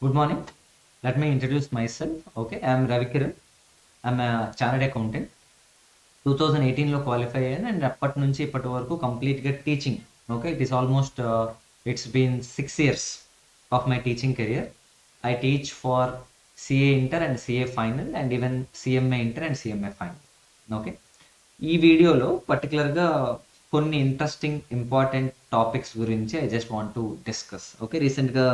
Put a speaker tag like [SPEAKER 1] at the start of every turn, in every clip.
[SPEAKER 1] Good morning. Let me introduce myself. Okay, I am Ravi Kiran. I am a chartered accountant. 2018 లో qualify అయ్యాను and అప్పటి నుంచి ఇప్పటి వరకు కంప్లీట్గా teaching. Okay, it is almost it's been 6 years of my teaching career. I teach for CA inter and CA final and even CMA inter and CMA final. Okay, ఈ వీడియోలో పర్టికులర్గా కొన్ని ఇంట్రెస్టింగ్ ఇంపార్టెంట్ టాపిక్స్ గురించి I just want to discuss. Okay, రీసెంట్గా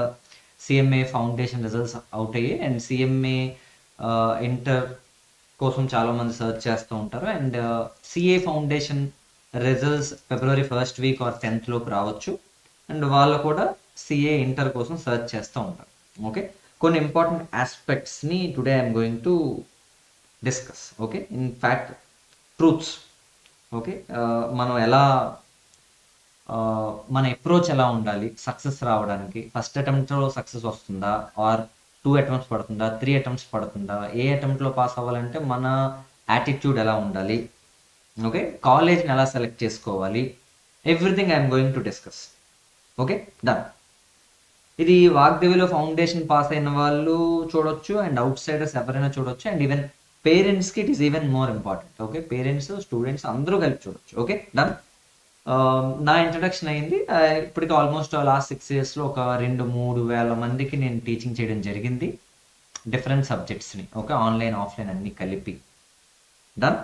[SPEAKER 1] CMA foundation results out అయ్యాయి and CMA inter కోసం చాలామంది search చేస్తూ ఉంటారు and CA foundation results February 1st week or 10th లోపు రావచ్చు అండ్ వాళ్ళు కూడా సిఏ ఇంటర్ కోసం సర్చ్ చేస్తూ ఉంటారు. ఓకే, కొన్ని ఇంపార్టెంట్ ఆస్పెక్ట్స్ని today I'm going to discuss. Okay, in fact truths. Okay, మనం ఎలా మన అప్రోచ్ ఎలా ఉండాలి సక్సెస్ రావడానికి. ఫస్ట్ అటెంప్ట్లో సక్సెస్ వస్తుందా ఆర్ 2 attempts పడుతుందా, 3 attempts పడుతుందా, ఏ అటెంప్ట్లో పాస్ అవ్వాలంటే మన యాటిట్యూడ్ ఎలా ఉండాలి, ఓకే, కాలేజ్ని ఎలా సెలెక్ట్ చేసుకోవాలి, everything I'm going to discuss. Okay, done. ఇది వాగ్దేవిలో ఫౌండేషన్ పాస్ అయిన వాళ్ళు చూడొచ్చు అండ్ అవుట్ సైడర్స్ ఎవరైనా చూడొచ్చు అండ్ ఈవెన్ పేరెంట్స్కి it is even more important. Okay, parents students అందరూ కలిపి చూడొచ్చు. Okay, done. నా ఇంట్రడక్షన్ అయింది. ఇప్పటికి ఆల్మోస్ట్ లాస్ట్ 6 yearsలో ఒక 2-3 వేల మందికి నేను టీచింగ్ చేయడం జరిగింది, డిఫరెంట్ సబ్జెక్ట్స్ని. ఓకే, ఆన్లైన్ ఆఫ్లైన్ అన్నీ కలిపి. డన్.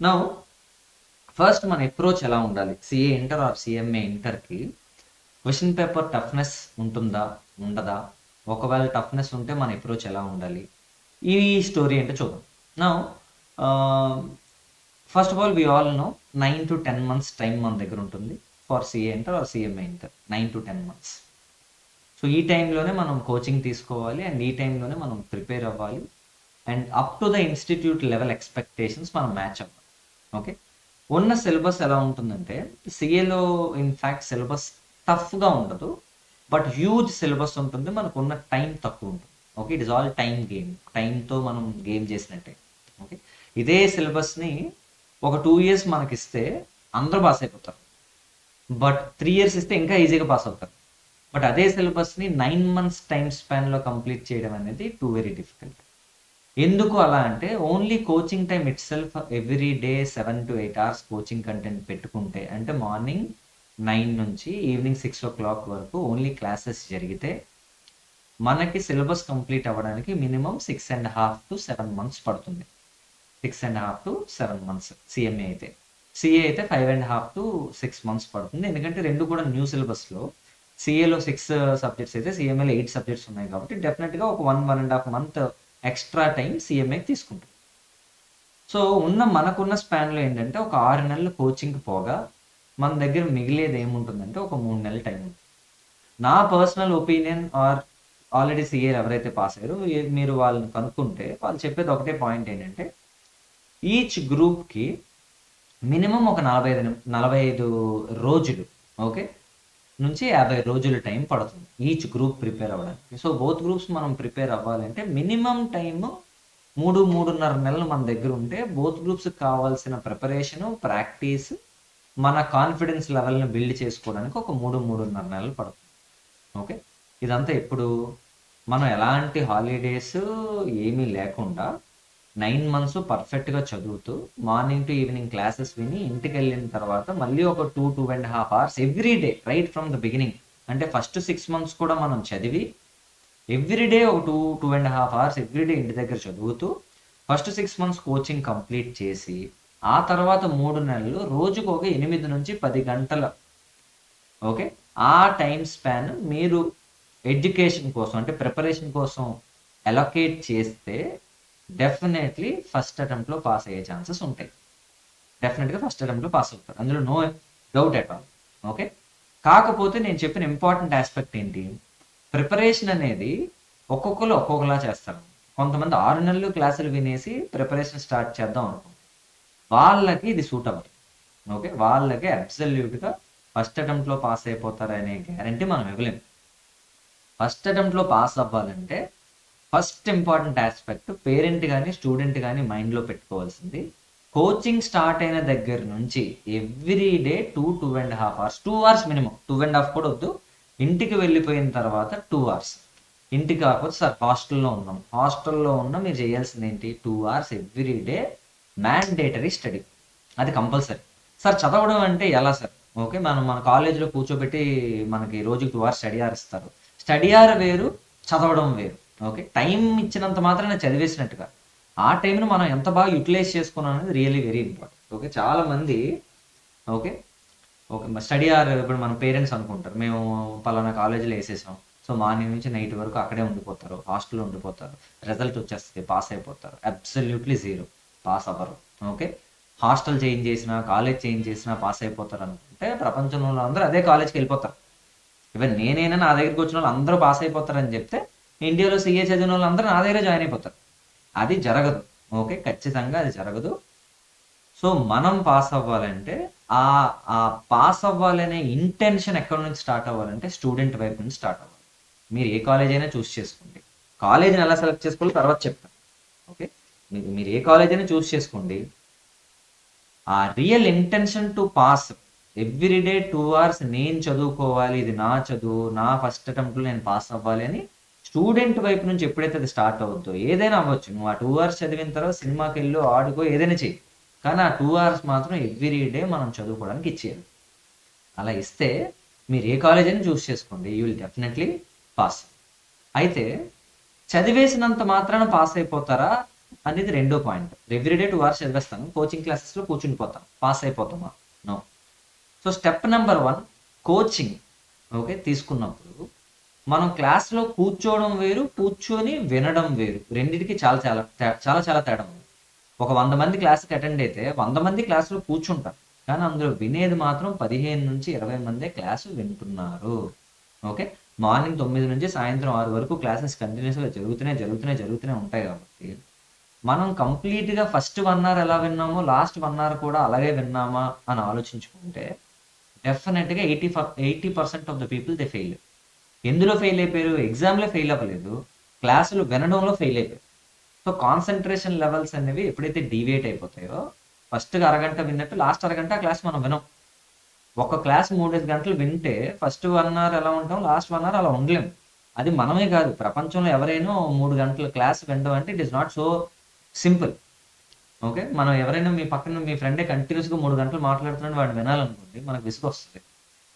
[SPEAKER 1] నౌ ఫస్ట్ మన అప్రోచ్ ఎలా ఉండాలి సిఏ ఇంటర్ ఆర్ సిఎంఏ ఇంటర్కి. క్వశ్చన్ పేపర్ టఫ్నెస్ ఉంటుందా ఉండదా, ఒకవేళ టఫ్నెస్ ఉంటే మన అప్రోచ్ ఎలా ఉండాలి, ఈ స్టోరీ అంటే చూద్దాం. Now first of all we all know 9 to 10 months time మన దగ్గర ఉంటుంది for CA inter or CMA inter. 9 to 10 months. So ఈ టైంలోనే మనం కోచింగ్ తీసుకోవాలి అండ్ ఈ టైంలోనే మనం ప్రిపేర్ అవ్వాలి and up to the institute level expectations మనం మ్యాచ్ అవ్వాలి. ఓకే, ఉన్న సిలబస్ ఎలా ఉంటుందంటే సిఏలో ఇన్ఫ్యాక్ట్ సిలబస్ టఫ్గా ఉండదు బట్ హ్యూజ్ సిలబస్ ఉంటుంది, మనకు ఉన్న టైం తక్కువ ఉంటుంది. Okay, it is all time game, టైంతో మనం గేమ్ చేసినట్టే. ఓకే, ఇదే సిలబస్ని ఒక 2 years మనకిస్తే అందరూ పాస్ అయిపోతారు, బట్ 3 years ఇస్తే ఇంకా ఈజీగా పాస్ అవుతారు. బట్ అదే సిలబస్ని 9 months టైం స్పాన్లో కంప్లీట్ చేయడం అనేది వెరీ డిఫికల్ట్. ఎందుకు అలా అంటే only coaching time it self every day 7 to 8 hours coaching content పెట్టుకుంటే, అంటే మార్నింగ్ 9 నుంచి ఈవినింగ్ 6 o'clock వరకు ఓన్లీ క్లాసెస్ జరిగితే మనకి సిలబస్ కంప్లీట్ అవ్వడానికి మినిమం 6.5 to 7 months పడుతుంది. 6.5 to 7 months సిఎంఏ అయితే. సిఏ అయితే 5.5 to 6 months పడుతుంది, ఎందుకంటే రెండు కూడా న్యూ సిలబస్లో. సిఏలో 6 subjects అయితే సిఎంఏలో 8 subjects ఉన్నాయి కాబట్టి డెఫినెట్గా ఒక 1.5 month ఎక్స్ట్రా టైం సిఎంఏకి తీసుకుంటుంది. సో మనకున్న స్పాన్లో ఏంటంటే ఒక 6 నెలలు కోచింగ్కి పోగా మన దగ్గర మిగిలేది ఏముంటుందంటే ఒక 3 నెలల టైం ఉంటుంది. నా personal opinion or already CA ఎవరైతే పాస్ అయ్యారో మీరు వాళ్ళని కనుక్కుంటే వాళ్ళు చెప్పేది ఒకటే పాయింట్ ఏంటంటే ఈచ్ గ్రూప్కి మినిమం ఒక 45 రోజులు, ఓకే, నుంచి 50 రోజుల టైం పడుతుంది ఈచ్ గ్రూప్ ప్రిపేర్ అవ్వడానికి. సో బోత్ గ్రూప్స్ మనం ప్రిపేర్ అవ్వాలంటే మినిమం టైమ్ 3-3.5 నెలలు మన దగ్గర ఉంటే బోత్ గ్రూప్స్కి కావాల్సిన ప్రిపరేషను, ప్రాక్టీస్, మన కాన్ఫిడెన్స్ లెవెల్ని బిల్డ్ చేసుకోవడానికి ఒక 3-3.5 నెలలు పడుతుంది. ఓకే, ఇదంతా ఎప్పుడు మనం ఎలాంటి హాలిడేస్ ఏమీ లేకుండా 9 months పర్ఫెక్ట్గా చదువుతూ మార్నింగ్ టు ఈవినింగ్ క్లాసెస్ విని ఇంటికి వెళ్ళిన తర్వాత మళ్ళీ ఒక 2-2.5 hours every day right from the beginning. అంటే ఫస్ట్ 6 months కూడా మనం చదివి ఎవ్రీడే ఒక 2-2.5 hours ఎవ్రీడే ఇంటి దగ్గర చదువుతూ ఫస్ట్ 6 months కోచింగ్ కంప్లీట్ చేసి ఆ తర్వాత 3 నెలలు రోజుకు ఒక 8 నుంచి 10 గంటల, ఓకే, ఆ టైం స్పాన్ మీరు ఎడ్యుకేషన్ కోసం అంటే ప్రిపరేషన్ కోసం అలొకేట్ చేస్తే డెఫినెట్లీ ఫస్ట్ అటెంప్ట్లో పాస్ అయ్యే ఛాన్సెస్ ఉంటాయి. డెఫినెట్గా ఫస్ట్ అటెంప్ట్లో పాస్ అవుతారు, అందులో no doubt at all. Okay, కాకపోతే నేను చెప్పిన ఇంపార్టెంట్ ఆస్పెక్ట్ ఏంటి, ప్రిపరేషన్ అనేది ఒక్కొక్కరు ఒక్కొక్కలా చేస్తారు. కొంతమంది 6 నెలలు క్లాసులు వినేసి ప్రిపరేషన్ స్టార్ట్ చేద్దాం అనుకుంటారు, వాళ్ళకి ఇది సూట్ అవ్వదు. ఓకే, వాళ్ళకి అబ్సల్యూట్గా ఫస్ట్ అటెంప్ట్లో పాస్ అయిపోతారనే గ్యారంటీ మనం ఇవ్వలేము. ఫస్ట్ అటెంప్ట్లో పాస్ అవ్వాలంటే ఫస్ట్ ఇంపార్టెంట్ ఆస్పెక్ట్ పేరెంట్ కానీ స్టూడెంట్ కానీ మైండ్లో పెట్టుకోవాల్సింది, కోచింగ్ స్టార్ట్ అయిన దగ్గర నుంచి every day 2-2.5 hours, 2 hours minimum, 2.5 కూడా వద్దు, ఇంటికి వెళ్ళిపోయిన తర్వాత 2 hours ఇంటికి కాకపోతే సార్ హాస్టల్లో ఉన్నాం, హాస్టల్లో ఉన్న మీరు చేయాల్సింది ఏంటి, 2 hours every day mandatory study, అది కంపల్సరీ. సార్ చదవడం అంటే ఎలా సార్? ఓకే, మన కాలేజీలో కూర్చోబెట్టి మనకి రోజుకి 2 hours స్టడీ అవర్ ఇస్తారు. స్టడీ అవర్ వేరు, చదవడం వేరు. ఓకే, టైం ఇచ్చినంత మాత్రాన చదివేసినట్టుగా ఆ టైంను మనం ఎంత బాగా యూటిలైజ్ చేసుకున్నాం అనేది రియల్లీ వెరీ ఇంపార్టెంట్. ఓకే, చాలా మంది ఓకే ఓకే స్టడీ అవర్, ఇప్పుడు మన పేరెంట్స్ అనుకుంటారు మేము పలానా కాలేజీలో వేసేసాం, సో మార్నింగ్ నుంచి నైట్ వరకు అక్కడే ఉండిపోతారు, హాస్టల్లో ఉండిపోతారు, రిజల్ట్ వచ్చేస్తుంది, పాస్ అయిపోతారు. అబ్సల్యూట్లీ జీరో, పాస్ అవ్వరు. ఓకే, హాస్టల్ చేంజ్ చేసినా కాలేజ్ చేంజ్ చేసినా పాస్ అయిపోతారు అనుకుంటే ప్రపంచంలో అందరూ అదే కాలేజ్కి వెళ్ళిపోతారు. ఈవెన్ నేనైనా నా దగ్గరికి వచ్చిన వాళ్ళు అందరూ పాస్ అయిపోతారని చెప్తే ఇండియాలో సీఏ చదివిన వాళ్ళు అందరూ నా దగ్గరే జాయిన్ అయిపోతారు. అది జరగదు. ఓకే, ఖచ్చితంగా అది జరగదు. సో మనం పాస్ అవ్వాలంటే ఆ ఆ పాస్ అవ్వాలనే ఇంటెన్షన్ ఎక్కడి నుంచి స్టార్ట్ అవ్వాలంటే స్టూడెంట్ వైపు నుంచి స్టార్ట్ అవ్వాలి. మీరు ఏ కాలేజ్ అయినా చూస్ చేసుకోండి, కాలేజీని ఎలా సెలెక్ట్ చేసుకోవాలో తర్వాత చెప్తాను. ఓకే, మీరు ఏ కాలేజ్ అయినా చూస్ చేసుకోండి, ఆ real intention to pass every day 2 hours నేను చదువుకోవాలి, ఇది నా చదువు, నా ఫస్ట్ అటెంప్ట్లో నేను పాస్ అవ్వాలి అని స్టూడెంట్ వైపు నుంచి ఎప్పుడైతే అది స్టార్ట్ అవుతుందో, ఏదైనా అవ్వచ్చు, నువ్వు ఆ 2 hours చదివిన తర్వాత సినిమాకి వెళ్ళు, ఆడుకో, ఏదైనా చెయ్యి, కానీ ఆ 2 hours మాత్రం ఎవ్రీ డే మనం చదువుకోవడానికి ఇచ్చేయాలి. అలా ఇస్తే మీరు ఏ కాలేజ్ అయినా చూస్ చేసుకోండి, యూ విల్ డెఫినెట్లీ పాస్. అయితే చదివేసినంత మాత్రాన పాస్ అయిపోతారా అనేది రెండో పాయింట్. ఎవ్రీడే 2 hours చదివేస్తాను, కోచింగ్ క్లాసెస్లో కూర్చుండిపోతాను, పాస్ అయిపోతామా? No. So step number 1, coaching okay తీసుకున్నప్పుడు మనం క్లాస్లో కూర్చోవడం వేరు, కూర్చొని వినడం వేరు, రెండింటికి చాలా చాలా చాలా చాలా తేడా ఉంది. ఒక 100 మంది క్లాస్కి అటెండ్ అయితే 100 మంది క్లాస్లో కూర్చుంటారు, కానీ అందులో వినేది మాత్రం 15 నుంచి 20 మందే క్లాసు వింటున్నారు. ఓకే, మార్నింగ్ 9 నుంచి సాయంత్రం 6 వరకు క్లాసెస్ కంటిన్యూస్గా జరుగుతూనే ఉంటాయి. కాబట్టి మనం కంప్లీట్గా ఫస్ట్ 1 hour ఎలా విన్నామో లాస్ట్ 1 hour కూడా అలాగే విన్నామా అని ఆలోచించుకుంటే డెఫినెట్గా 80% of the people they fail. ఎందులో ఫెయిల్ అయిపోయారు? ఎగ్జామ్లో ఫెయిల్ అవ్వలేదు, క్లాసులు వినడంలో ఫెయిల్ అయిపోయారు. సో కాన్సన్ట్రేషన్ లెవెల్స్ అనేవి ఎప్పుడైతే డీవియేట్ అయిపోతాయో, ఫస్ట్గా అరగంట విన్నట్టు లాస్ట్ అరగంట క్లాస్ మనం వినం. ఒక క్లాస్ 3 గంటలు వింటే ఫస్ట్ 1 hour ఎలా ఉంటాం, లాస్ట్ 1 hour అలా ఉండలేము. అది మనమే కాదు, ప్రపంచంలో ఎవరైనా 3 గంటల క్లాస్ వినడం అంటే it is not so simple. Okay, మనం ఎవరైనా మీ పక్కన మీ ఫ్రెండే కంటిన్యూస్గా 3 గంటలు మాట్లాడుతున్నాడు, వాడిని వినాలనుకోండి, మనకు విసుగు వస్తుంది.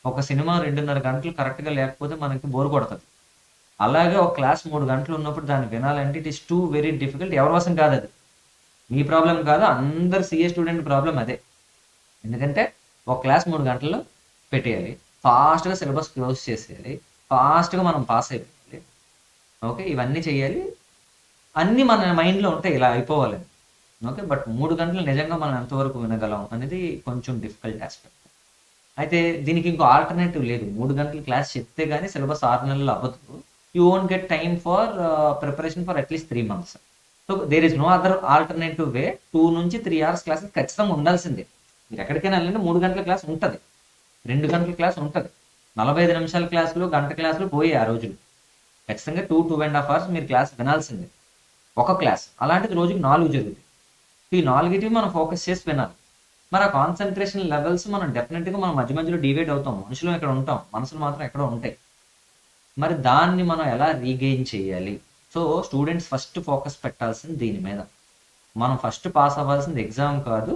[SPEAKER 1] ఒక సినిమా 2.5 గంటలు కరెక్ట్గా లేకపోతే మనకి బోర్ కొడుతుంది. అలాగే ఒక క్లాస్ 3 గంటలు ఉన్నప్పుడు దాన్ని వినాలంటే it is too very difficult. ఎవరి వసం కాదు అది, మీ ప్రాబ్లం కాదు, అందరు సిఏ స్టూడెంట్ ప్రాబ్లం అదే. ఎందుకంటే ఒక క్లాస్ 3 గంటలు పెట్టేయాలి, ఫాస్ట్గా సిలబస్ క్లోజ్ చేసేయాలి, ఫాస్ట్గా మనం పాస్ అయిపోవాలి. ఓకే, ఇవన్నీ చేయాలి, అన్నీ మన మైండ్లో ఉంటాయి, ఇలా అయిపోవాలని. ఓకే, బట్ 3 గంటలు నిజంగా మనం ఎంతవరకు వినగలం అనేది కొంచెం డిఫికల్ట్ ఆస్పెక్ట్. అయితే దీనికి ఇంకో ఆల్టర్నేటివ్ లేదు. 3 గంటలు క్లాస్ చెప్తే కానీ సిలబస్ 6 నెలలు అవ్వదు. You won't get time for preparation for అట్లీస్ట్ 3 months. So there is no other alternative way. 2 నుంచి 3 hours క్లాసెస్ ఖచ్చితంగా ఉండాల్సిందే. మీరు ఎక్కడికైనా వెళ్ళండి, 3 గంటల క్లాస్ ఉంటుంది, 2 గంటల క్లాస్ ఉంటుంది, 45 నిమిషాల క్లాసులు, గంట క్లాసులు పోయి ఆ రోజులు ఖచ్చితంగా 2.5 hours మీరు క్లాస్ వినాల్సిందే, ఒక క్లాస్. అలాంటిది రోజుకి 4 జరుగుతాయి. ఈ 4టివి మనం ఫోకస్ చేసి వినాలి. మరి ఆ కాన్సన్ట్రేషన్ లెవెల్స్ మనం డెఫినెట్గా మనం మధ్య మధ్యలో డివైడ్ అవుతాం, మనుషులు ఇక్కడ ఉంటాం, మనసులు మాత్రం ఎక్కడో ఉంటాయి. మరి దాన్ని మనం ఎలా రీగెయిన్ చేయాలి? సో స్టూడెంట్స్ ఫస్ట్ ఫోకస్ పెట్టాల్సింది దీని మీద. మనం ఫస్ట్ పాస్ అవ్వాల్సింది ఎగ్జామ్ కాదు,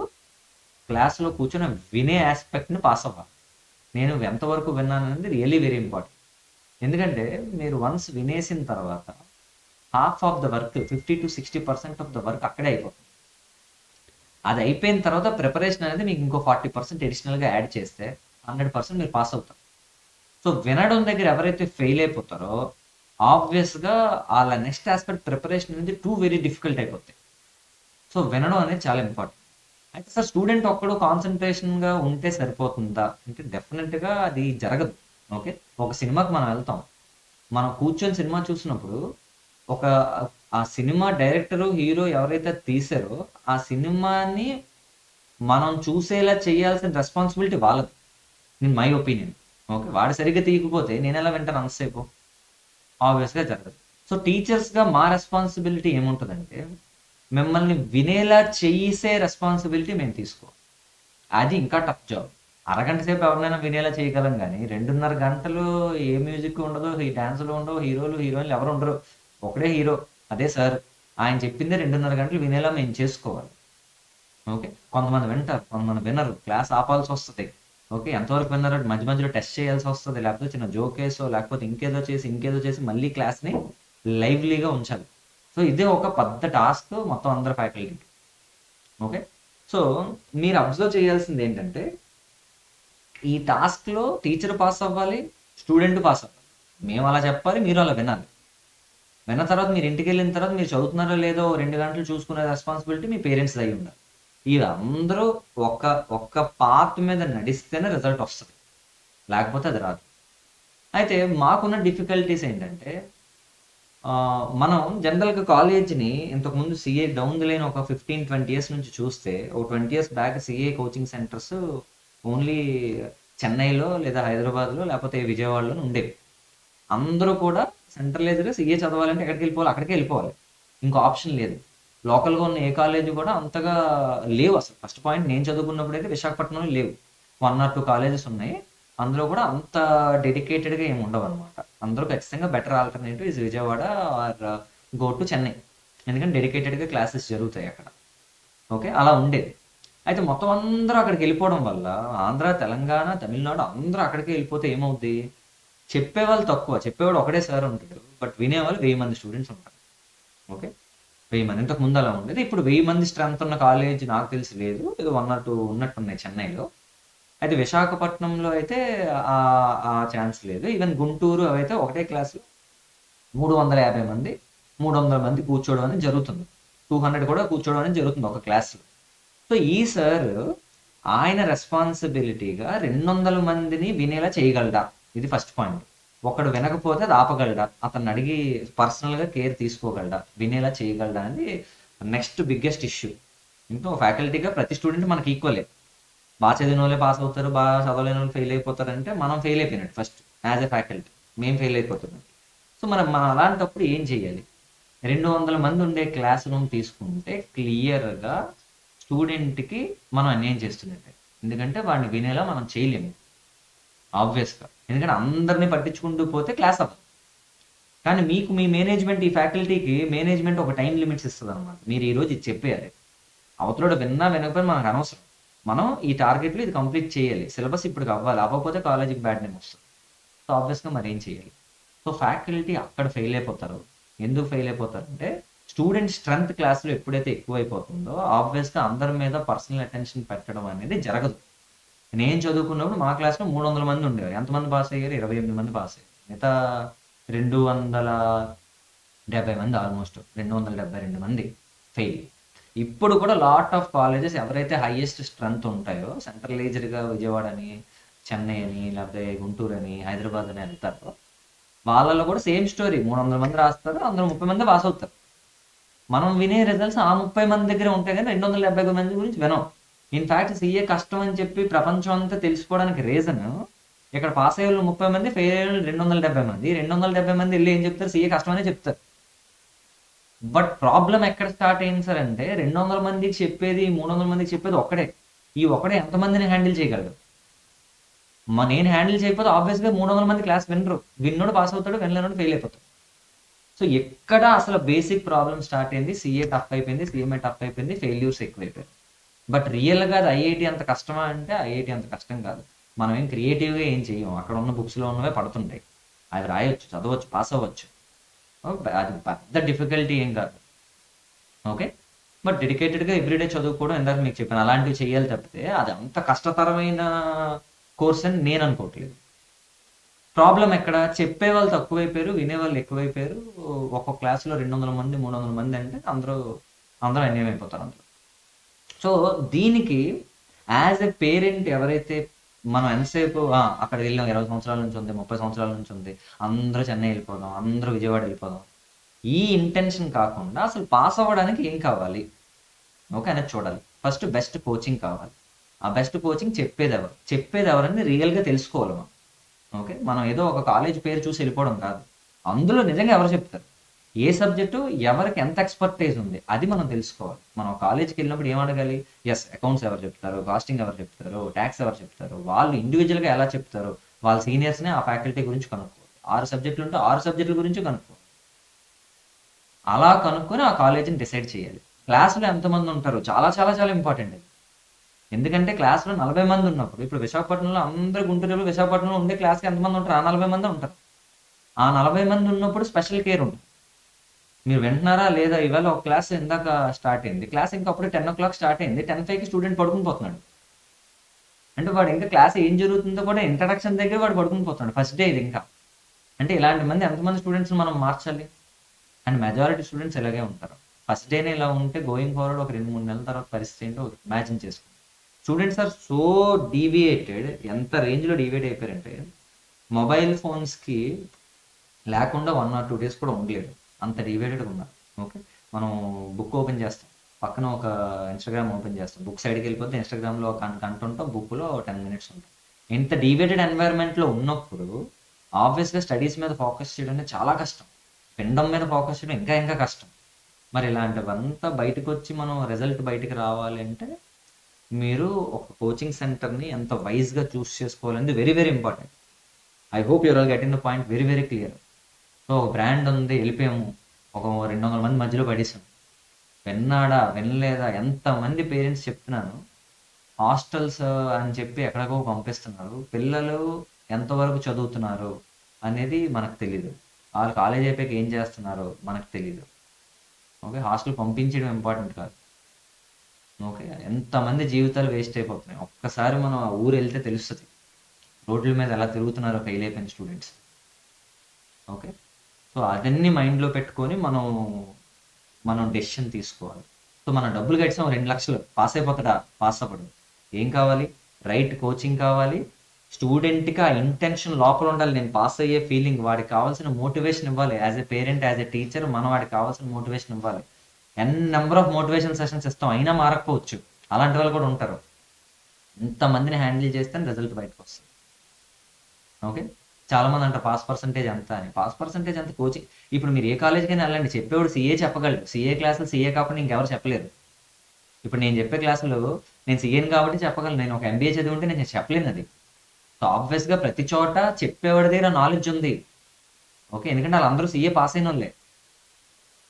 [SPEAKER 1] క్లాస్లో కూర్చొని వినే ఆస్పెక్ట్ని పాస్ అవ్వాలి. నేను ఎంతవరకు విన్నాను అనేది రియల్లీ వెరీ ఇంపార్టెంట్. ఎందుకంటే మీరు వన్స్ వినేసిన తర్వాత half of the work, 50 to 60% of the work అక్కడే అయిపోతుంది. అది అయిపోయిన తర్వాత ప్రిపరేషన్ అనేది మీకు ఇంకో 40% అడిషనల్గా యాడ్ చేస్తే 100% మీరు పాస్ అవుతారు. సో వినడం దగ్గర ఎవరైతే ఫెయిల్ అయిపోతారో ఆబ్వియస్గా వాళ్ళ నెక్స్ట్ ఆస్పెక్ట్ ప్రిపరేషన్ అనేది వెరీ డిఫికల్ట్ అయిపోతాయి. సో వినడం అనేది చాలా ఇంపార్టెంట్. అయితే సార్ స్టూడెంట్ ఒక్కడు కాన్సన్ట్రేషన్గా ఉంటే సరిపోతుందా అంటే డెఫినెట్గా అది జరగదు. ఓకే, ఒక సినిమాకి మనం వెళ్తాం, మనం కూర్చొని సినిమా చూసినప్పుడు ఆ సినిమా డైరెక్టరు, హీరో ఎవరైతే తీసారో ఆ సినిమాని మనం చూసేలా చేయాల్సిన రెస్పాన్సిబిలిటీ వాళ్ళది, ఇన్ మై ఒపీనియన్. ఓకే, వాడు సరిగ్గా తీయకపోతే నేను ఎలా వింటాను అంతసేపు? ఆబ్వియస్గా జరగదు. సో టీచర్స్గా మా రెస్పాన్సిబిలిటీ ఏముంటుందంటే మిమ్మల్ని వినేలా చేసే రెస్పాన్సిబిలిటీ మేము తీసుకోవాలి. అది ఇంకా టఫ్ జాబ్. అరగంట సేపు ఎవరినైనా వినేలా చేయగలం కానీ 2:30 గంటలు ఏ మ్యూజిక్ ఉండదు, ఈ డాన్సులు ఉండవు, హీరోలు హీరోయిన్లు ఎవరు ఉండరు, ఒకడే హీరో అదే సార్. ఆయన చెప్పిందే 2:30 గంటలు వినేలా మేము చేసుకోవాలి. ఓకే, కొంతమంది వింటారు, కొంతమంది వినరు, క్లాస్ ఆపాల్సి వస్తుంది. ఓకే, ఎంతవరకు విన్నారు మధ్య మధ్యలో టెస్ట్ చేయాల్సి వస్తుంది, లేకపోతే చిన్న జోకేసో లేకపోతే ఇంకేదో చేసి మళ్ళీ క్లాస్ని లైవ్లీగా ఉంచాలి. సో ఇదే ఒక పెద్ద టాస్క్ మొత్తం అందరు ఫ్యాకల్టీకి. ఓకే, సో మీరు అబ్జర్వ్ చేయాల్సింది ఏంటంటే ఈ టాస్క్లో టీచర్ పాస్ అవ్వాలి, స్టూడెంట్ పాస్ అవ్వాలి. మేము అలా చెప్పాలి, మీరు అలా వినాలి. విన్న తర్వాత మీరు ఇంటికి వెళ్ళిన తర్వాత మీరు చదువుతున్నారో లేదో 2 గంటలు చూసుకునే రెస్పాన్సిబిలిటీ మీ పేరెంట్స్ అయి ఉండాలి. ఇవి అందరూ ఒక్క పాత్ మీద నడిస్తేనే రిజల్ట్ వస్తుంది, లేకపోతే అది రాదు. అయితే మాకున్న డిఫికల్టీస్ ఏంటంటే మనం జనరల్గా కాలేజ్ని ఇంతకుముందు సిఏ డౌన్ ది లైన్ ఒక 15-20 ఇయర్స్ నుంచి చూస్తే, ఒక 20 years back CA coaching centres only చెన్నైలో లేదా హైదరాబాద్లో లేకపోతే విజయవాడలో ఉండేవి. అందరూ కూడా సెంట్రలైజ్డ్గా సిఏ చదవాలంటే ఎక్కడికి వెళ్ళిపోవాలి, అక్కడికి వెళ్ళిపోవాలి, ఇంకో ఆప్షన్ లేదు. లోకల్గా ఉన్న ఏ కాలేజ్ కూడా అంతగా లేవు అసలు. ఫస్ట్ పాయింట్, నేను చదువుకున్నప్పుడు అయితే విశాఖపట్నంలో లేవు, 1 or 2 కాలేజెస్ ఉన్నాయి. అందులో కూడా అంత డెడికేటెడ్గా ఏమి ఉండవు అనమాట. అందరూ ఖచ్చితంగా better alternative is Vijayawada or go to Chennai, ఎందుకంటే డెడికేటెడ్గా క్లాసెస్ జరుగుతాయి అక్కడ. ఓకే, అలా ఉండేది. అయితే మొత్తం అందరూ అక్కడికి వెళ్ళిపోవడం వల్ల ఆంధ్ర, తెలంగాణ, తమిళనాడు అందరూ అక్కడికి వెళ్ళిపోతే ఏమవుద్ది, చెప్పేవాళ్ళు తక్కువ, చెప్పేవాడు ఒకటే సార్ ఉంటాడు, బట్ వినేవాళ్ళు 1000 మంది స్టూడెంట్స్ ఉంటారు. ఓకే, 1000 మంది. ఇంతకు ముందు అలా ఉండేది. ఇప్పుడు 1000 మంది స్ట్రెంత్ ఉన్న కాలేజ్ నాకు తెలిసి లేదు, ఏదో 1 or 2 ఉన్నట్టున్నాయి చెన్నైలో. అయితే విశాఖపట్నంలో అయితే ఆ ఛాన్స్ లేదు. ఈవెన్ గుంటూరు అవైతే ఒకటే క్లాసు 350 మంది 300 మంది కూర్చోవడం అనేది జరుగుతుంది, 200 కూడా కూర్చోవడం అనేది జరుగుతుంది ఒక క్లాస్లో. సో ఈ సార్ ఆయన రెస్పాన్సిబిలిటీగా 200 మందిని వినేలా చేయగలడా, ఇది ఫస్ట్ పాయింట్. ఒకడు వినకపోతే అది ఆపగలడా, అతన్ని అడిగి పర్సనల్గా కేర్ తీసుకోగలడా, వినేలా చేయగలడా అనేది నెక్స్ట్ బిగ్గెస్ట్ ఇష్యూ. ఇంకా ఫ్యాకల్టీగా ప్రతి స్టూడెంట్ మనకి ఈక్వలే. బాగా చదివిన వాళ్ళే పాస్ అవుతారు, బాగా చదవలేని వాళ్ళు ఫెయిల్ అయిపోతారు అంటే మనం ఫెయిల్ అయిపోయినట్టు ఫస్ట్ యాజ్ ఎ ఫ్యాకల్టీ, మేము ఫెయిల్ అయిపోతున్నాం. సో మనం అలాంటప్పుడు ఏం చేయాలి, 200 మంది ఉండే క్లాస్ రూమ్ తీసుకుంటే క్లియర్గా స్టూడెంట్కి మనం అన్యాయం చేస్తున్నట్టే. ఎందుకంటే వాడిని వినేలా మనం చేయలేము ఆబ్వియస్గా, ఎందుకంటే అందరినీ పట్టించుకుంటూ పోతే క్లాస్ అవ్వదు. కానీ మీకు మీ మేనేజ్మెంట్, ఈ ఫ్యాకల్టీకి మేనేజ్మెంట్ ఒక టైం లిమిట్స్ ఇస్తుంది అనమాట. మీరు ఈరోజు ఇది చెప్పేయాలి, అవతలోడు విన్నా వినకపోయినా మనకు అనవసరం, మనం ఈ టార్గెట్లో ఇది కంప్లీట్ చేయాలి, సిలబస్ ఇప్పుడు అవ్వాలి, అవ్వకపోతే కాలేజీకి బ్యాడ్ నేమ్ వస్తుంది. సో ఆబ్వియస్గా మరి ఏం చేయాలి. సో ఫ్యాకల్టీ అక్కడ ఫెయిల్ అయిపోతారు. ఎందుకు ఫెయిల్ అయిపోతారంటే స్టూడెంట్ స్ట్రెంత్ క్లాస్లో ఎప్పుడైతే ఎక్కువైపోతుందో ఆబ్వియస్గా అందరి మీద పర్సనల్ అటెన్షన్ పెట్టడం అనేది జరగదు. నేను చదువుకున్నప్పుడు మా క్లాస్లో 300 మంది ఉండేవారు. ఎంతమంది పాస్ అయ్యారు? 28 మంది పాస్ అయ్యారు. మిగతా 270 మంది, ఆల్మోస్ట్ 272 మంది ఫెయిల్. ఇప్పుడు కూడా లాట్ ఆఫ్ కాలేజెస్ ఎవరైతే హైయెస్ట్ స్ట్రెంత్ ఉంటాయో, సెంట్రలైజ్డ్గా విజయవాడ అని, చెన్నై అని, లేకపోతే గుంటూరు అని, హైదరాబాద్ అని వెళ్తారో వాళ్ళలో కూడా సేమ్ స్టోరీ. 300 మంది రాస్తారు, అందులో 30 మంది పాస్ అవుతారు. మనం వినే రిజల్ట్స్ ఆ 30 మంది దగ్గర ఉంటాయి కానీ 270 మంది గురించి వినం. ఇన్ఫ్యాక్ట్ సీఏ కష్టం అని చెప్పి ప్రపంచం అంతా తెలిసిపోవడానికి రీజన్, ఇక్కడ పాస్ అయ్యే వాళ్ళు 30 మంది, ఫెయిల్ అయ్యే వాళ్ళు 270 మంది. 270 మంది వెళ్ళి ఏం చెప్తారు, సీఏ కష్టం అనే చెప్తారు. బట్ ప్రాబ్లం ఎక్కడ స్టార్ట్ అయింది సార్ అంటే 200 మందికి చెప్పేది, 300 మందికి చెప్పేది ఒక్కడే. ఈ ఒక్కడే ఎంతమందిని హ్యాండిల్ చేయగలడు? నేను హ్యాండిల్ చేయకపోతే ఆబ్వియస్గా 300 మంది క్లాస్ వినరు. విన్నోడు పాస్ అవుతాడు, వినలేనోడు ఫెయిల్ అయిపోతాడు. సో ఎక్కడ అసలు బేసిక్ ప్రాబ్లం స్టార్ట్ అయింది, సీఏ టఫ్ అయిపోయింది, సిఎంఏ టఫ్ అయిపోయింది, ఫెయిల్యూర్స్ ఎక్కువైపోయాయి. బట్ రియల్గా అది ఐఐటి అంత కష్టమా అంటే ఐఐటి అంత కష్టం కాదు. మనం ఏం క్రియేటివ్గా ఏం చెయ్యం, అక్కడ ఉన్న బుక్స్లో ఉన్నవే పడుతుంటాయి, అవి రాయొచ్చు, చదవచ్చు, పాస్ అవ్వచ్చు. అది పెద్ద డిఫికల్టీ ఏం కాదు. ఓకే, బట్ డెడికేటెడ్గా ఎవ్రీడే చదువుకోవడం, ఇందాక మీకు చెప్పాను, అలాంటివి చేయాలి తప్పితే అది అంత కష్టతరమైన కోర్స్ అని నేను అనుకోవట్లేదు. ప్రాబ్లం ఎక్కడ, చెప్పేవాళ్ళు తక్కువైపోయారు, వినేవాళ్ళు ఎక్కువైపోయారు. ఒక్కొక్క క్లాస్లో 200 మంది 300 మంది అంటే అందరూ అన్యాయం అయిపోతారు అందరూ. సో దీనికి యాజ్ ఎ పేరెంట్ ఎవరైతే మనం ఎంతసేపు అక్కడ వెళ్ళాం, 20 సంవత్సరాల నుంచి ఉంది, 30 సంవత్సరాల నుంచి ఉంది, అందరూ చెన్నై వెళ్ళిపోదాం, అందరూ విజయవాడ వెళ్ళిపోదాం, ఈ ఇంటెన్షన్ కాకుండా అసలు పాస్ అవ్వడానికి ఏం కావాలి ఓకే అనేది చూడాలి. ఫస్ట్ బెస్ట్ కోచింగ్ కావాలి. ఆ బెస్ట్ కోచింగ్ చెప్పేది ఎవరని రియల్గా తెలుసుకోవాలి మనం. ఓకే, మనం ఏదో ఒక కాలేజ్ పేరు చూసి వెళ్ళిపోవడం కాదు, అందులో నిజంగా ఎవరు చెప్తారు, ఏ సబ్జెక్టు ఎవరికి ఎంత ఎక్స్పర్టైజ్ ఉంది అది మనం తెలుసుకోవాలి. మనం కాలేజ్కి వెళ్ళినప్పుడు ఏం అడగాలి? ఎస్, అకౌంట్స్ ఎవరు చెప్తారు, కాస్టింగ్ ఎవరు చెప్తారు, ట్యాక్స్ ఎవరు చెప్తారు, వాళ్ళు ఇండివిజువల్గా ఎలా చెప్తారు, వాళ్ళ సీనియర్స్ని ఆ ఫ్యాకల్టీ గురించి కనుక్కోవాలి. 6 సబ్జెక్టులు ఉంటే 6 సబ్జెక్టుల గురించి కనుక్కోవాలి. అలా కనుక్కొని ఆ కాలేజీని డిసైడ్ చేయాలి. క్లాస్లో ఎంతమంది ఉంటారు చాలా చాలా చాలా ఇంపార్టెంట్ అది. ఎందుకంటే క్లాస్లో 40 మంది ఉన్నప్పుడు, ఇప్పుడు విశాఖపట్నంలో అందరూ గుంటూరులో విశాఖపట్నంలో ఉండే క్లాస్కి ఎంతమంది ఉంటారు? ఆ 40 మంది ఉంటారు. ఆ 40 మంది ఉన్నప్పుడు స్పెషల్ కేర్ ఉంటుంది. మీరు వింటున్నారా లేదా? ఇవాళ ఒక క్లాస్ ఇందాక స్టార్ట్ అయింది, క్లాస్ ఇంకా అప్పుడే 10 o'clock స్టార్ట్ అయింది, 10:05కి స్టూడెంట్ పడుకుని పోతున్నాడు. అంటే వాడు ఇంకా క్లాస్ ఏం జరుగుతుందో కూడా ఇంట్రడక్షన్ దగ్గర వాడు పడుకుని పోతున్నాడు. ఫస్ట్ డే ఇది ఇంకా. అంటే ఇలాంటి మంది ఎంతమంది స్టూడెంట్స్ మనం మార్చాలి? అండ్ మెజారిటీ స్టూడెంట్స్ ఇలాగే ఉంటారు. ఫస్ట్ డేనే ఇలా ఉంటే గోయింగ్ ఫార్వర్డ్ ఒక 2-3 నెలల తర్వాత పరిస్థితి ఏంటో ఇమాజిన్ చేసుకోండి. స్టూడెంట్స్ ఆర్ సో డీవియేటెడ్, ఎంత రేంజ్లో డీవియేట్ అయిపోయారంటే మొబైల్ ఫోన్స్కి లేకుండా 1 or 2 days కూడా ఉండలేరు, అంత డీవియేటెడ్గా ఉన్నారు. ఓకే, మనం బుక్ ఓపెన్ చేస్తాం, పక్కన ఒక ఇన్స్టాగ్రామ్ ఓపెన్ చేస్తాం, బుక్ సైడ్కి వెళ్ళిపోతే ఇన్స్టాగ్రామ్లో కంటెంట్ ఉంటాం, బుక్లో 10 minutes ఉంటాం. ఇంత డీవియేటెడ్ ఎన్వైర్న్మెంట్లో ఉన్నప్పుడు ఆబ్వియస్గా స్టడీస్ మీద ఫోకస్ చేయడం అనేది చాలా కష్టం, పిండం మీద ఫోకస్ చేయడం ఇంకా ఇంకా కష్టం. మరి ఇలాంటివంతా బయటకు వచ్చి మనం రిజల్ట్ బయటకు రావాలి అంటే మీరు ఒక కోచింగ్ సెంటర్ని ఎంత వైజ్గా చూస్ చేసుకోవాలనేది very very important. I hope your all getting the point very very clear. So ఒక బ్రాండ్ ఉంది, వెళ్ళిపోయాము, ఒక 200 మంది మధ్యలో పడేసాం, విన్నాడా వినలేదా? ఎంతమంది పేరెంట్స్ చెప్తున్నాను, హాస్టల్స్ అని చెప్పి ఎక్కడికో పంపిస్తున్నారు, పిల్లలు ఎంతవరకు చదువుతున్నారు అనేది మనకు తెలీదు, వాళ్ళు కాలేజ్ అయిపోయాక ఏం చేస్తున్నారో మనకు తెలీదు. ఓకే, హాస్టల్ పంపించడం ఇంపార్టెంట్ కాదు. ఓకే, ఎంతమంది జీవితాలు వేస్ట్ అయిపోతున్నాయి. ఒక్కసారి మనం ఆ ఊరు వెళ్తే తెలుస్తుంది రోడ్ల మీద ఎలా తిరుగుతున్నారో ఫెయిల్ అయిపోయిన స్టూడెంట్స్. ఓకే, సో అదన్నీ మైండ్లో పెట్టుకొని మనం డెసిషన్ తీసుకోవాలి. సో మనం డబ్బులు కట్టాం 2 లక్షలు, పాస్ అయిపోతాడా? పాస్ అవ్వడు. ఏం కావాలి? రైట్ కోచింగ్ కావాలి. స్టూడెంట్కి ఆ ఇంటెన్షన్ లోపల ఉండాలి, నేను పాస్ అయ్యే ఫీలింగ్, వాడికి కావాల్సిన మోటివేషన్ ఇవ్వాలి. As a parent, as a teacher మనం వాడికి కావాల్సిన మోటివేషన్ ఇవ్వాలి. నెంబర్ ఆఫ్ మోటివేషన్ సెషన్స్ ఇస్తాం, అయినా మారకపోవచ్చు, అలాంటి వాళ్ళు కూడా ఉంటారు. ఇంతమందిని హ్యాండిల్ చేస్తే రిజల్ట్ బయటకు వస్తుంది. ఓకే, చాలా మంది అంటారు పాస్ పర్సంటేజ్ ఎంత అని. పాస్ పర్సంటేజ్ అంత కోచింగ్, ఇప్పుడు మీరు ఏ కాలేజ్కైనా వెళ్ళండి, చెప్పేవాడు CA చెప్పగలడు, CA క్లాసులు CA కాకుండా ఇంకెవరు చెప్పలేరు. ఇప్పుడు నేను చెప్పే క్లాసులు నేను CAని కాబట్టి చెప్పగలను, నేను ఒక MBA చదివి ఉంటే నేను చెప్పలేను అది. సో ఆబ్వియస్గా ప్రతి చోట చెప్పేవాడి దగ్గర నాలెడ్జ్ ఉంది. ఓకే, ఎందుకంటే వాళ్ళందరూ CA పాస్ అయిన వాళ్ళే.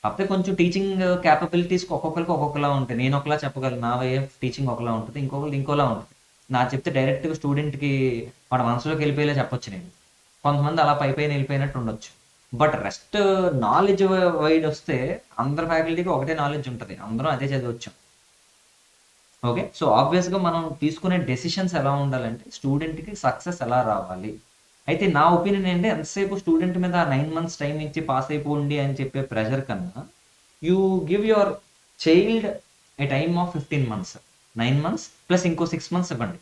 [SPEAKER 1] కాకపోతే కొంచెం టీచింగ్ క్యాపబిలిటీస్ ఒక్కొక్కరికి ఒక్కొక్కలా ఉంటాయి. నేను ఒకలా చెప్పగలను, నా వే ఆఫ్ టీచింగ్ ఒకలా ఉంటుంది, ఇంకొకరికి ఇంకోలా ఉంటుంది. నా చెప్తే డైరెక్ట్గా స్టూడెంట్కి వాడు మనసులోకి వెళ్ళిపోయేలా చెప్పొచ్చు నేను. కొంతమంది అలా పైపైన వెళ్ళిపోయినట్టు ఉండొచ్చు. బట్ రెస్ట్ నాలెడ్జ్ వైడ్ వస్తే అందరి ఫ్యాకల్టీకి ఒకటే నాలెడ్జ్ ఉంటుంది, అందరం అదే చదవచ్చు. ఓకే, సో ఆబ్వియస్గా మనం తీసుకునే డెసిషన్స్ ఎలా ఉండాలంటే స్టూడెంట్కి సక్సెస్ ఎలా రావాలి. అయితే నా ఒపీనియన్ ఏంటంటే ఎంతసేపు స్టూడెంట్ మీద 9 months టైం ఇచ్చి పాస్ అయిపోండి అని చెప్పే ప్రెషర్ కన్నా you give your child A time of 15 months, 9 months plus ఇంకో 6 months ఇవ్వండి.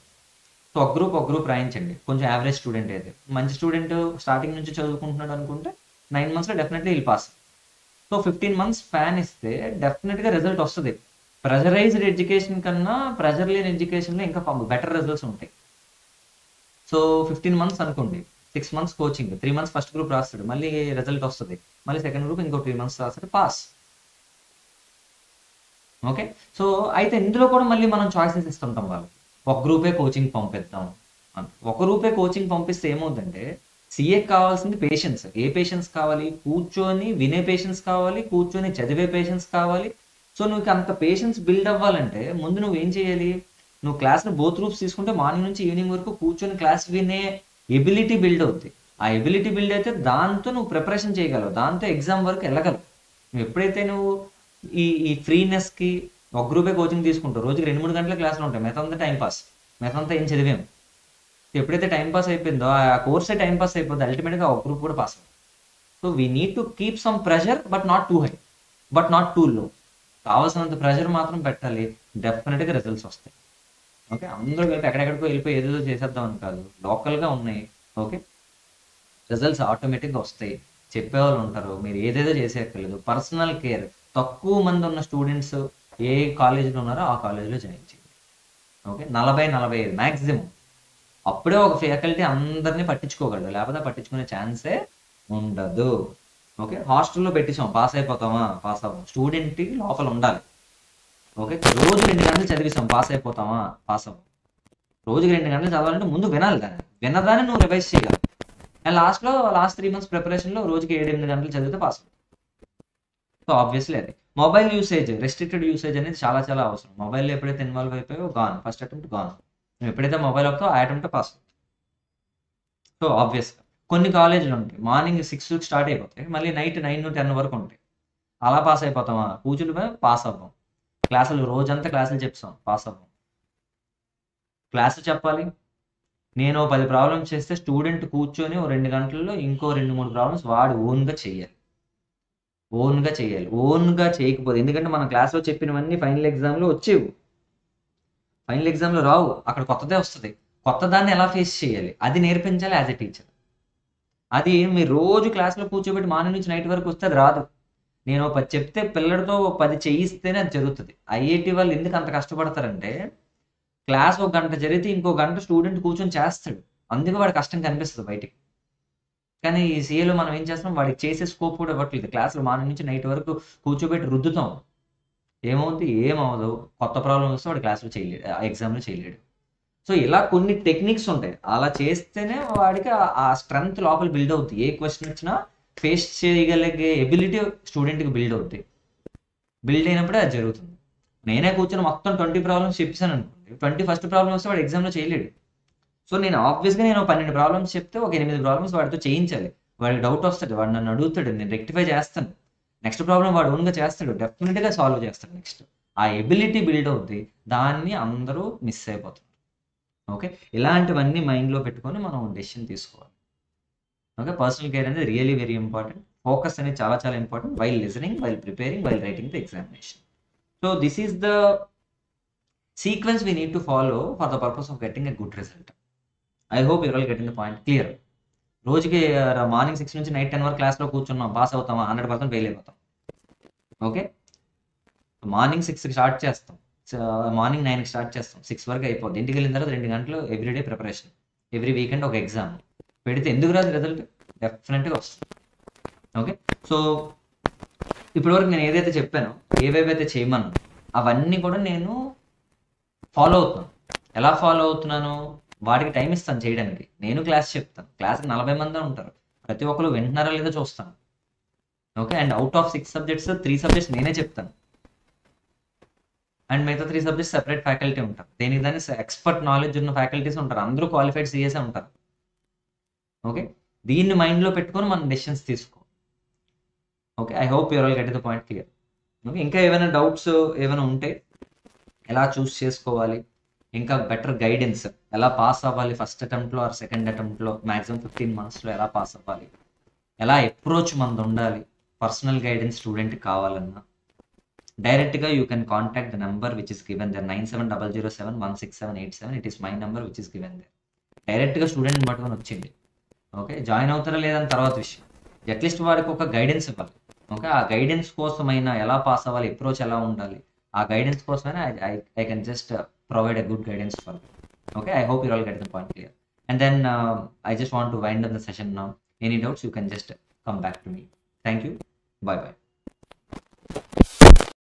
[SPEAKER 1] సో ఒక గ్రూప్ రాయించండి, కొంచెం యావరేజ్ స్టూడెంట్ అయితే. మంచి స్టూడెంట్ స్టార్టింగ్ నుంచి చదువుకుంటున్నాడు అనుకుంటే 9 monthsలో definitely will pass. So 15 months span ఇస్తే డెఫినెట్గా రిజల్ట్ వస్తుంది. ప్రెజరైజ్డ్ ఎడ్యుకేషన్ కన్నా ప్రెజర్ లేని ఎడ్యుకేషన్లో ఇంకా బెటర్ రిజల్ట్స్ ఉంటాయి. సో 15 months అనుకోండి, 6 months coaching, 3 months first group రాస్తాడు, మళ్ళీ రిజల్ట్ వస్తుంది, మళ్ళీ సెకండ్ గ్రూప్ ఇంకో 3 months రాస్తాడు, పాస్. ఓకే, సో అయితే ఇందులో కూడా మళ్ళీ మనం చాయిసెస్ ఇస్తుంటాం వాళ్ళకి. ఒక గ్రూపే కోచింగ్ పంపిద్దాం, ఒక గ్రూపే కోచింగ్ పంపిస్తే ఏమవుతుందంటే CAకి కావాల్సింది పేషెన్స్. ఏ పేషెన్స్ కావాలి? కూర్చొని వినే పేషెన్స్ కావాలి, కూర్చొని చదివే పేషెన్స్ కావాలి. సో నువ్వు అంత పేషెన్స్ బిల్డ్ అవ్వాలంటే ముందు నువ్వు ఏం చేయాలి? నువ్వు క్లాస్ని బోత్ గ్రూప్స్ తీసుకుంటే మార్నింగ్ నుంచి ఈవినింగ్ వరకు కూర్చొని క్లాస్ వినే ఎబిలిటీ బిల్డ్ అవుతుంది. ఆ ఎబిలిటీ బిల్డ్ అయితే దాంతో నువ్వు ప్రిపరేషన్ చేయగలవు, దాంతో ఎగ్జామ్ వరకు వెళ్ళగలవు. నువ్వు ఎప్పుడైతే నువ్వు ఈ ఫ్రీనెస్కి ఒక గ్రూపే కోచింగ్ తీసుకుంటావు, రోజుకి 2-3 గంటల క్లాసులు ఉంటాయి, మిగతా టైం పాస్, మిగతా ఏం చదివాము. ఎప్పుడైతే టైం పాస్ అయిపోయిందో ఆ కోర్సే టైం పాస్ అయిపోద్ది, అల్టిమేట్గా ఒక గ్రూప్ కూడా పాస్ అవుతుంది. So we need to keep some pressure, but not two high, but not two లో. కావాల్సినంత ప్రెషర్ మాత్రం పెట్టాలి, డెఫినెట్గా రిజల్ట్స్ వస్తాయి. ఓకే, అందరూ కలిపి ఎక్కడెక్కడికో వెళ్ళిపోయి ఏదేదో చేసేద్దాం అని కాదు, లోకల్గా ఉన్నాయి. ఓకే, రిజల్ట్స్ ఆటోమేటిక్గా వస్తాయి. చెప్పేవాళ్ళు ఉంటారు, మీరు ఏదేదో చేసేయక్కర్లేదు. పర్సనల్ కేర్, తక్కువ మంది ఉన్న స్టూడెంట్స్ ఏ కాలేజీలో ఉన్నారో ఆ కాలేజీలో జాయిన్ చేయండి. Okay, 40-45 maximum. అప్పుడే ఒక ఫ్యాకల్టీ అందరినీ పట్టించుకోగలడు, లేకపోతే పట్టించుకునే ఛాన్సే ఉండదు. ఓకే, హాస్టల్లో పెట్టించాం, పాస్ అయిపోతామా, పాస్ అవ్వం. స్టూడెంట్కి లోపల ఉండాలి. ఓకే, రోజు 2 గంటలు చదివిస్తాం, పాస్ అయిపోతామా, పాస్ అవ్వం. రోజుకి 2 గంటలు చదవాలంటే ముందు వినాలి దాన్ని, విన్నదాన్ని నువ్వు రివైజ్ చేయగలవు. అండ్ లాస్ట్ 3 months ప్రిపరేషన్లో రోజుకి 7-8 గంటలు చదివితే పాస్ అవుతుంది. సో ఆబ్వియస్లీ అది. మొబైల్ యూసేజ్, రెస్ట్రిక్టెడ్ యూసేజ్ అనేది చాలా చాలా అవసరం. మొబైల్లో ఎప్పుడైతే ఇన్వాల్వ్ అయిపోయో గాన్, ఫస్ట్ అటెంప్ట్ గాన్. నువ్వు ఎప్పుడైతే మొబైల్ అవుతావు ఆ అటెంప్ట్ పాస్ అవుతుంది. సో ఆబ్వియస్గా కొన్ని కాలేజీలు ఉంటాయి మార్నింగ్ 6 స్టార్ట్ అయిపోతాయి, మళ్ళీ నైట్ 9-10 వరకు ఉంటాయి. అలా పాస్ అయిపోతామా, కూర్చుని పాస్ అవ్వం. క్లాసులు రోజంతా క్లాసులు చెప్తాం, పాస్ అవ్వం. క్లాసు చెప్పాలి, నేను 10 ప్రాబ్లమ్స్ చేస్తే స్టూడెంట్ కూర్చొని 2 గంటల్లో ఇంకో 2-3 ప్రాబ్లమ్స్ వాడు ఓన్గా చేయాలి. ఓన్గా చేయకపోతే, ఎందుకంటే మన క్లాస్లో చెప్పినవన్నీ ఫైనల్ ఎగ్జామ్లో వచ్చేవు, ఫైనల్ ఎగ్జామ్లో రావు, అక్కడ కొత్తదే వస్తుంది. కొత్త దాన్ని ఎలా ఫేస్ చేయాలి అది నేర్పించాలి యాజ్ ఎ టీచర్. అది మీరు రోజు క్లాస్లో కూర్చోబెట్టి మార్నింగ్ నుంచి నైట్ వరకు వస్తే అది రాదు. నేను 10 చెప్తే పిల్లడితో 10 చేయిస్తేనే అది జరుగుతుంది. ఐఐటి వాళ్ళు ఎందుకు అంత కష్టపడతారంటే, క్లాస్ 1 గంట జరిగితే ఇంకో గంట స్టూడెంట్ కూర్చొని చేస్తాడు, అందుకే వాడి కష్టం కనిపిస్తుంది బయటికి. కానీ ఈ సీఏలో మనం ఏం చేస్తాం, వాడికి చేసే స్కోప్ కూడా ఇవ్వట్లేదు. క్లాసులో మార్నింగ్ నుంచి నైట్ వరకు కూర్చోబెట్టి రుద్దుతాం, ఏమవుతుంది, ఏమవదు. కొత్త ప్రాబ్లం వస్తే వాడు క్లాస్లో చేయలేడు, ఎగ్జామ్లో చేయలేడు. సో ఇలా కొన్ని టెక్నిక్స్ ఉంటాయి, అలా చేస్తేనే వాడికి ఆ స్ట్రెంగ్త్ లోపల బిల్డ్ అవుతుంది. ఏ క్వశ్చన్ వచ్చినా ఫేస్ చేయగలిగే ఎబిలిటీ స్టూడెంట్కి బిల్డ్ అవుతుంది. బిల్డ్ అయినప్పుడే అది జరుగుతుంది. నేనే కూర్చొని మొత్తం 20 ప్రాబ్లమ్స్ చెప్పాను అనుకోండి, 21st ప్రాబ్లమ్ వస్తే వాడు ఎగ్జామ్లో చేయలేడు. సో నేను 12 ప్రాబ్లమ్స్ చెప్తే ఒక 8 ప్రాబ్లమ్స్ వాడితో చేయించాలి. వాడికి డౌట్ వస్తుంది, వాడు నన్ను అడుగుతాడు, నేను రెక్టిఫై చేస్తాను. నెక్స్ట్ ప్రాబ్లం వాడు ఓన్గా చేస్తాడు, డెఫినెట్గా సాల్వ్ చేస్తాడు. నెక్స్ట్ ఆ ఎబిలిటీ బిల్డ్ అవుతుంది, దాన్ని అందరూ మిస్ అయిపోతారు. ఓకే, ఇలాంటివన్నీ మైండ్లో పెట్టుకొని మనం డెసిషన్ తీసుకోవాలి. ఓకే, పర్సనల్ కేర్ అనేది రియలీ వెరీ ఇంపార్టెంట్. ఫోకస్ అనేది చాలా చాలా important while listening, while preparing, while writing the examination. So this is the sequence we need to follow for the purpose of getting a good result. I hope your all getting the point clear. రోజుకి morning 6 నుంచి night 10 వరకు క్లాస్లో కూర్చున్నాం, pass అవుతామా, 100% fail అయిపోతాం. Okay, morning 6కి start చేస్తాం, morning 9కి start చేస్తాం, 6 వరకు అయిపోద్ది. ఇంటికి వెళ్ళిన తర్వాత 2 గంటలు ఎవ్రీడే ప్రిపరేషన్, ఎవ్రీ వీకెండ్ ఒక ఎగ్జామ్ పెడితే ఎందుకు రాదు రిజల్ట్, డెఫినెట్గా వస్తుంది. ఓకే, సో ఇప్పటివరకు నేను ఏదైతే చెప్పానో, ఏవేవైతే చేయమన్నా అవన్నీ కూడా నేను ఫాలో అవుతున్నాను. ఎలా ఫాలో అవుతున్నాను, వాడికి టైం ఇస్తాను చేయడానికి. నేను క్లాస్ చెప్తాను, క్లాస్కి 40 మంది ఉంటారు, ప్రతి ఒక్కరు వింటున్నారా లేదో చూస్తాను. Okay, and out of 6 subjects 3 subjects నేనే చెప్తాను, అండ్ మిగతా 3 సబ్జెక్ట్స్ సెపరేట్ ఫ్యాకల్టీ ఉంటారు. దేనికి దాన్ని ఎక్స్పర్ట్ నాలెడ్జ్ ఉన్న ఫ్యాకల్టీస్ ఉంటారు, అందరూ క్వాలిఫైడ్ సిఎస్ఏ ఉంటారు. ఓకే, దీన్ని మైండ్లో పెట్టుకొని మనం డెసిషన్స్ తీసుకో. Okay, I hope your all get the point clear. Okay, ఇంకా ఏమైనా డౌట్స్ ఏమైనా ఉంటే ఎలా చూస్ చేసుకోవాలి, ఇంకా బెటర్ గైడెన్స్, ఎలా పాస్ అవ్వాలి ఫస్ట్ అటెంప్ట్లో ఆర్ సెకండ్ అటెంప్ట్లో, మ్యాక్సిమం 15 monthsలో ఎలా పాస్ అవ్వాలి, ఎలా అప్రోచ్ మనది ఉండాలి, పర్సనల్ గైడెన్స్ స్టూడెంట్కి కావాలన్నా డైరెక్ట్గా you can contact the number which is given there 9700716787. It is my number which is given there. డైరెక్ట్గా స్టూడెంట్ని పట్టుకొని వచ్చింది. ఓకే, జాయిన్ అవుతారా లేదని తర్వాత విషయం, అట్లీస్ట్ వారికి ఒక గైడెన్స్ ఇవ్వాలి. ఓకే, ఆ గైడెన్స్ కోసమైనా, ఎలా పాస్ అవ్వాలి, అప్రోచ్ ఎలా ఉండాలి, ఆ గైడెన్స్ కోసమైనా I can just provide a good guidance for. Okay, I hope you all get the point clear. And then I just want to wind up the session now. Any doubts, you can just come back to me. Thank you. Bye bye.